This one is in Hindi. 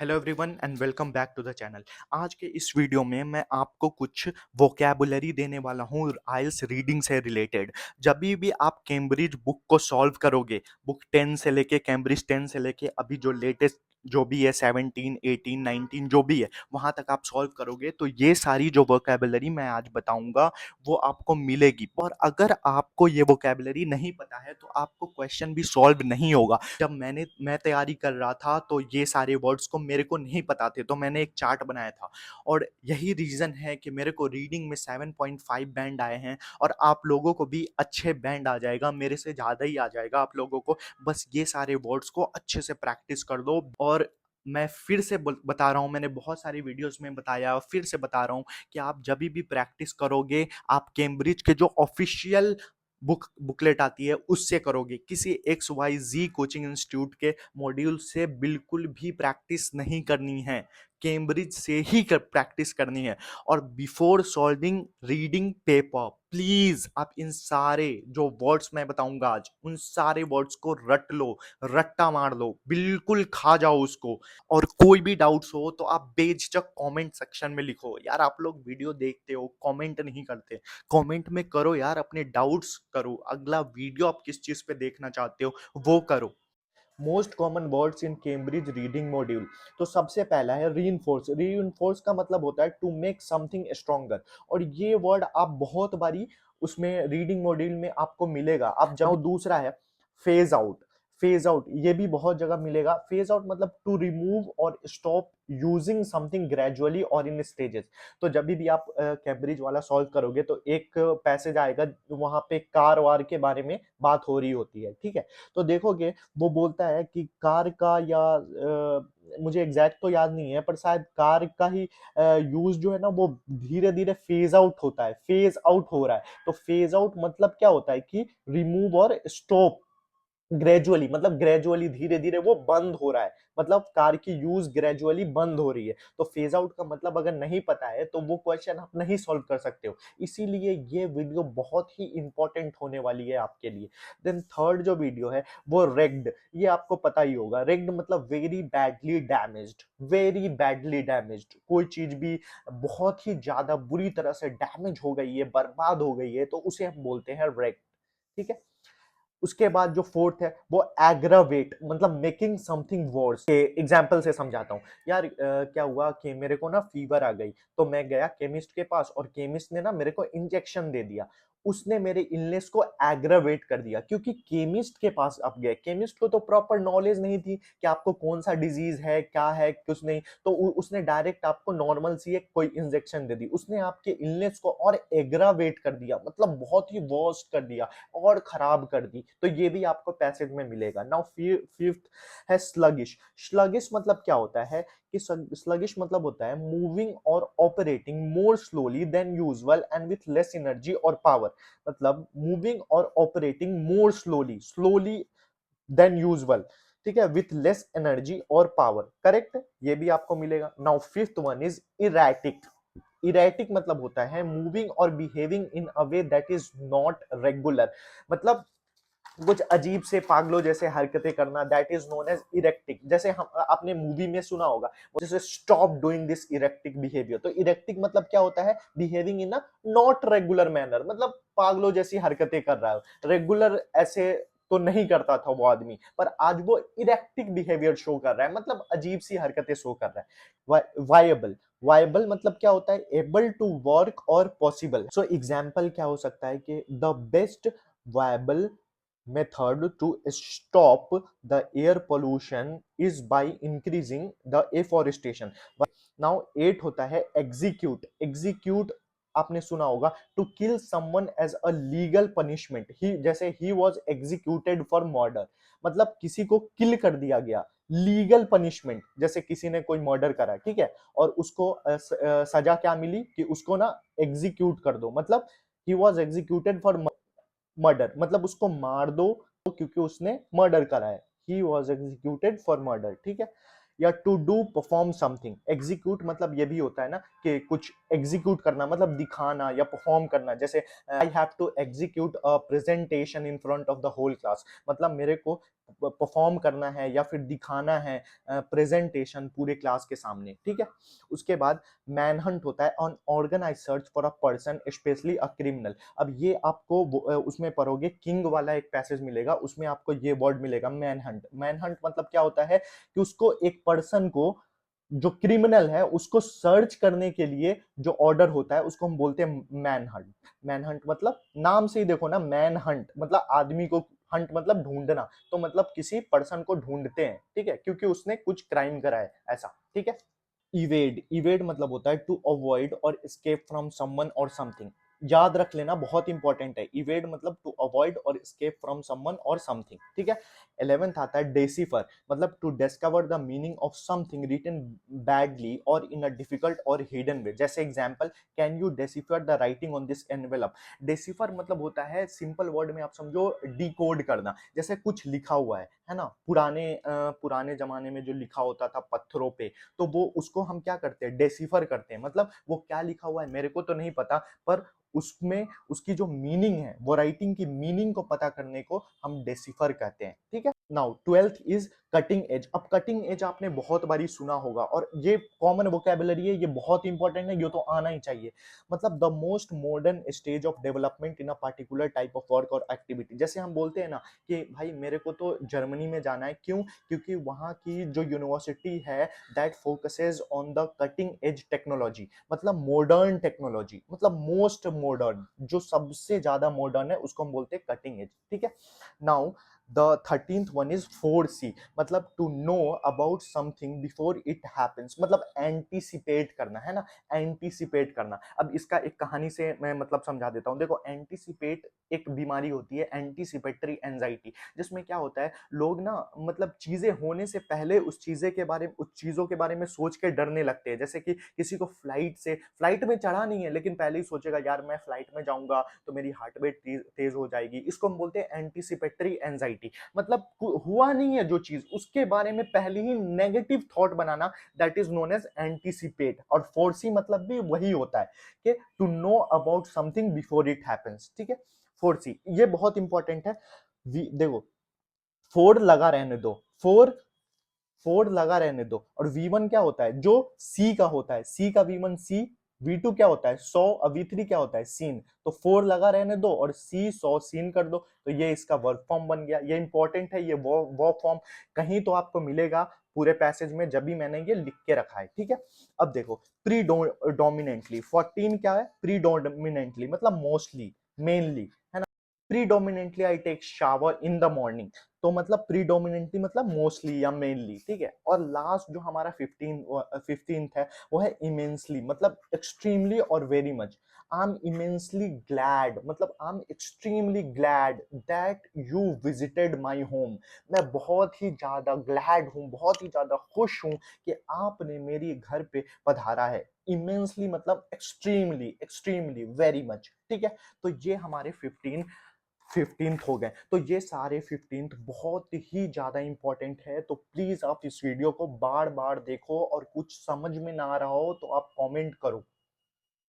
Hello everyone and welcome back to the channel. आज के इस वीडियो में मैं आपको कुछ वोकैबुलरी देने वाला हूँ आइल्स रीडिंग से रिलेटेड। जब भी आप कैम्ब्रिज बुक को सॉल्व करोगे, बुक 10 से लेके कैम्ब्रिज 10 से लेके अभी जो लेटेस्ट जो भी है 17, 18, 19 जो भी है वहाँ तक आप सॉल्व करोगे तो ये सारी जो वोकैबुलरी मैं आज बताऊंगा वो आपको मिलेगी। और अगर आपको ये वोकैबुलरी नहीं पता है तो आपको क्वेश्चन भी सॉल्व नहीं होगा। जब मैं तैयारी कर रहा था तो ये सारे वर्ड्स को मेरे को नहीं पता थे, तो मैंने एक चार्ट बनाया था और यही रीज़न है कि मेरे को रीडिंग में 7.5 बैंड आए हैं और आप लोगों को भी अच्छे बैंड आ जाएगा, मेरे से ज़्यादा ही आ जाएगा आप लोगों को। बस ये सारे वर्ड्स को अच्छे से प्रैक्टिस कर दो। और मैं फिर से बता रहा हूँ, मैंने बहुत सारी वीडियोस में बताया, फिर से बता रहा हूँ कि आप जब भी प्रैक्टिस करोगे आप कैम्ब्रिज के जो ऑफिशियल बुकलेट आती है उससे करोगे, किसी एक्स वाई जी कोचिंग इंस्टीट्यूट के मॉड्यूल से बिल्कुल भी प्रैक्टिस नहीं करनी है, कैम्ब्रिज से ही प्रैक्टिस करनी है। और before solving reading paper please आप इन सारे जो वर्ड्स मैं बताऊंगा आज उन सारे वर्ड्स को रट लो, रट्टा मार लो, बिल्कुल खा जाओ उसको। और कोई भी डाउट्स हो तो आप बेझिझक कमेंट सेक्शन में लिखो। यार आप लोग वीडियो देखते हो, कमेंट नहीं करते, कमेंट में करो यार, अपने डाउट्स करो, अगला वीडियो आप किस चीज पे देखना चाहते हो वो करो। Most common words in Cambridge reading module. तो सबसे पहला है रीइंफोर्स। रीइंफोर्स का मतलब होता है टू मेक समथिंग स्ट्रॉन्गर, और ये वर्ड आप बहुत बारी उसमें रीडिंग मॉड्यूल में आपको मिलेगा। आप जब दूसरा है फेज आउट। फेज आउट ये भी बहुत जगह मिलेगा। फेज आउट मतलब टू रिमूव और स्टॉप यूजिंग समथिंग ग्रेजुअली और इन स्टेजेस। तो जब भी आप कैम्ब्रिज वाला सॉल्व करोगे तो एक पैसेज आएगा वहां पे कार वार के बारे में बात हो रही होती है, ठीक है। तो देखोगे वो बोलता है कि कार का या मुझे एग्जैक्ट तो याद नहीं है पर शायद कार का ही यूज जो है ना वो धीरे धीरे फेज आउट होता है, फेज आउट हो रहा है। तो फेज आउट मतलब क्या होता है कि रिमूव और स्टॉप ग्रेजुअली, मतलब ग्रेजुअली धीरे धीरे वो बंद हो रहा है, मतलब कार की यूज ग्रेजुअली बंद हो रही है। तो फेज आउट का मतलब अगर नहीं पता है तो वो क्वेश्चन आप नहीं सॉल्व कर सकते हो। इसीलिए ये वीडियो बहुत ही इंपॉर्टेंट होने वाली है आपके लिए। देन थर्ड जो वीडियो है वो रेग्ड। ये आपको पता ही होगा, रेग्ड मतलब very badly damaged. Very badly damaged, कोई चीज भी बहुत ही ज्यादा बुरी तरह से डैमेज हो गई है, बर्बाद हो गई है, तो उसे हम बोलते हैं रेग्ड, ठीक है। उसके बाद जो फोर्थ है वो एग्रावेट, मतलब मेकिंग समथिंग वर्स। के एग्जांपल से समझाता हूँ। यार क्या हुआ कि मेरे को ना फीवर आ गई, तो मैं गया केमिस्ट के पास और केमिस्ट ने ना मेरे को इंजेक्शन दे दिया। उसने मेरे इलनेस को एग्रावेट कर दिया, क्योंकि केमिस्ट के पास आप गए, केमिस्ट को तो प्रॉपर नॉलेज नहीं थी कि आपको कौन सा डिजीज है, क्या है, कुछ नहीं। तो उसने डायरेक्ट आपको नॉर्मल सी एक कोई इंजेक्शन दे दी, उसने आपके इलनेस को और एग्रावेट कर दिया, मतलब बहुत ही वर्स्ट कर दिया और खराब कर दी। तो ये भी आपको पैसेज में मिलेगा। नाउ फिफ्थ है स्लगिश। स्लगिश मतलब क्या होता है कि स्लगिश मतलब होता है मूविंग और operating more slowly than usual and with less energy और पावर। मतलब मूविंग और operating more slowly, slowly than usual, ठीक है, विथ लेस एनर्जी और पावर, करेक्ट। ये भी आपको मिलेगा। Now fifth one is erratic. Erratic मतलब होता है मूविंग और behaving in a way that is not regular, मतलब कुछ अजीब से पागलों जैसे हरकतें करना, that is known as erratic. जैसे हम आपने मूवी में सुना होगा जैसे stop doing this erratic behaviour. तो इरेक्टिक मतलब क्या होता है, behaving in a not regular manner, मतलब पागलों जैसी हरकतें कर रहा है। रेगुलर ऐसे तो नहीं करता था वो आदमी, पर आज वो इरेक्टिक बिहेवियर शो कर रहा है, मतलब अजीब सी हरकतें शो कर रहा है। वायबल। वायबल मतलब क्या होता है, एबल टू वर्क और पॉसिबल। सो एग्जाम्पल क्या हो सकता है कि the best viable method to stop the air pollution is by increasing the afforestation. Now 8 होता है execute. execute आपने सुना होगा to kill someone as a legal punishment. ही जैसे he was executed for murder, मतलब किसी को किल कर दिया गया, लीगल पनिशमेंट, जैसे किसी ने कोई मर्डर करा, ठीक है, और उसको सजा क्या मिली कि उसको ना एग्जीक्यूट कर दो, मतलब he was executed for murder, मतलब उसको मार दो क्योंकि उसने मर्डर करा है। He was executed for murder, ठीक है। या to do perform something. Execute मतलब ये भी होता है ना कि कुछ एग्जीक्यूट करना, मतलब दिखाना या परफॉर्म करना। जैसे I have to execute a presentation in front of the whole class, मतलब मेरे को परफॉर्म करना है या फिर दिखाना है प्रेजेंटेशन पूरे क्लास के सामने, ठीक है। उसके बाद मैनहंट होता है on organise search for a person specially a criminal. अब ये आपको उसमें पढ़ोगे, किंग वाला एक पैसेज मिलेगा, उसमें आपको ये वर्ड मिलेगा मैनहंट। मैनहंट मतलब क्या होता है कि उसको, एक पर्सन को जो क्रिमिनल है उसको सर्च करने के लिए जो ऑर्डर होता है उसको हम बोलते हैं मैन हंट। मैन हंट मतलब नाम से ही देखो ना, मैन हंट मतलब आदमी को, हंट मतलब ढूंढना, तो मतलब किसी पर्सन को ढूंढते हैं, ठीक है, क्योंकि उसने कुछ क्राइम करा है ऐसा, ठीक है। इवेड, इवेड मतलब होता है टू अवॉइड और एस्केप फ्रॉम समवन और समथिंग। याद रख लेना, बहुत इंपॉर्टेंट है। इवेड मतलब टू अवॉइड और एस्केप फ्रॉम समवन और समथिंग, ठीक है। 11th आता है डेसिफर, मतलब to discover the meaning of something written badly और इन अ डिफिकल्ट और हिडन वे। जैसे example, can you decipher the writing on this envelope. Decipher मतलब होता है, सिंपल वर्ड में आप समझो, डिकोड करना। जैसे कुछ लिखा हुआ है ना, पुराने जमाने में जो लिखा होता था पत्थरों पे, तो वो उसको हम क्या करते हैं, डेसिफर करते हैं। मतलब वो क्या लिखा हुआ है मेरे को तो नहीं पता, पर उसमें उसकी जो मीनिंग है, वो राइटिंग की मीनिंग को पता करने को हम डेसिफर कहते हैं, ठीक है। Now 12th is cutting edge. अब कटिंग एज आपने बहुत बारी सुना होगा और ये कॉमन वोकेबुलरी है, ये बहुत इंपॉर्टेंट है, ये तो आना ही चाहिए। मतलब the most modern stage of development in a particular type of work और एक्टिविटी। जैसे हम बोलते हैं ना कि भाई मेरे को तो जर्मनी में जाना है, क्यों? क्योंकि वहाँ की जो यूनिवर्सिटी है that focuses on the cutting edge technology, मतलब मॉडर्न टेक्नोलॉजी, मतलब मोस्ट मॉडर्न, जो सबसे ज्यादा मॉडर्न है उसको हम बोलते हैं कटिंग एज, ठीक है। Now the 13th one is 4C, मतलब to know about something before it happens, मतलब एंटीसिपेट करना, है ना, एंटीसिपेट करना। अब इसका एक कहानी से मैं मतलब समझा देता हूँ। देखो, एंटीसिपेट एक बीमारी होती है, एंटीसिपेटरी एंजाइटी, जिसमें क्या होता है, लोग ना मतलब चीजें होने से पहले उस चीजों के बारे में सोच के डरने लगते हैं। जैसे कि किसी को फ्लाइट में चढ़ा नहीं है, लेकिन पहले ही सोचेगा यार मैं फ्लाइट में जाऊंगा तो मेरी हार्ट बीट तेज हो जाएगी। इसको हम बोलते हैं एंटीसिपेटरी एंजाइटी। मतलब हुआ नहीं है जो चीज, उसके बारे में पहले ही नेगेटिव थॉट बनाना, that is known as anticipate. और फोर्सी मतलब भी वही होता है कि to know about something before it happens, ठीक है। फोर्सी ये बहुत इंपॉर्टेंट है। देखो, फोर लगा रहने दो, फोर लगा रहने दो, और V1 क्या होता है, जो C का होता है, C का V1 C, V2 क्या होता है 100, और V3 क्या होता है सीन। तो फोर लगा रहने दो और C 100 सीन कर दो, तो ये इसका वर्ब फॉर्म बन गया। ये इंपॉर्टेंट है, ये वर्ब फॉर्म कहीं तो आपको मिलेगा पूरे पैसेज में, जब भी मैंने ये लिख के रखा है, ठीक है। अब देखो, प्रीडोमिनेंटली 14 क्या है, प्रीडोमिनेंटली मतलब मोस्टली, मेनली, है ना। Predominantly I take shower in the morning, तो मतलब प्रीडोमिनेंटली मतलब मोस्टली या मेनली, ठीक है। और लास्ट जो हमारा 15th है वो है इमेंसली, मतलब एक्सट्रीमली और very much. I am immensely glad, मतलब I am extremely glad that you visited my home. मैं बहुत ही ज्यादा ग्लैड हूँ, बहुत ही ज्यादा खुश हूँ कि आपने मेरी घर पे पधारा है। इमेंसली मतलब एक्सट्रीमली, एक्सट्रीमली, वेरी मच, ठीक है। तो ये हमारे 15th हो गए। तो ये सारे 15th बहुत ही ज्यादा इंपॉर्टेंट है। तो प्लीज आप इस वीडियो को बार बार देखो, और कुछ समझ में ना आ रहा हो तो आप कमेंट करो।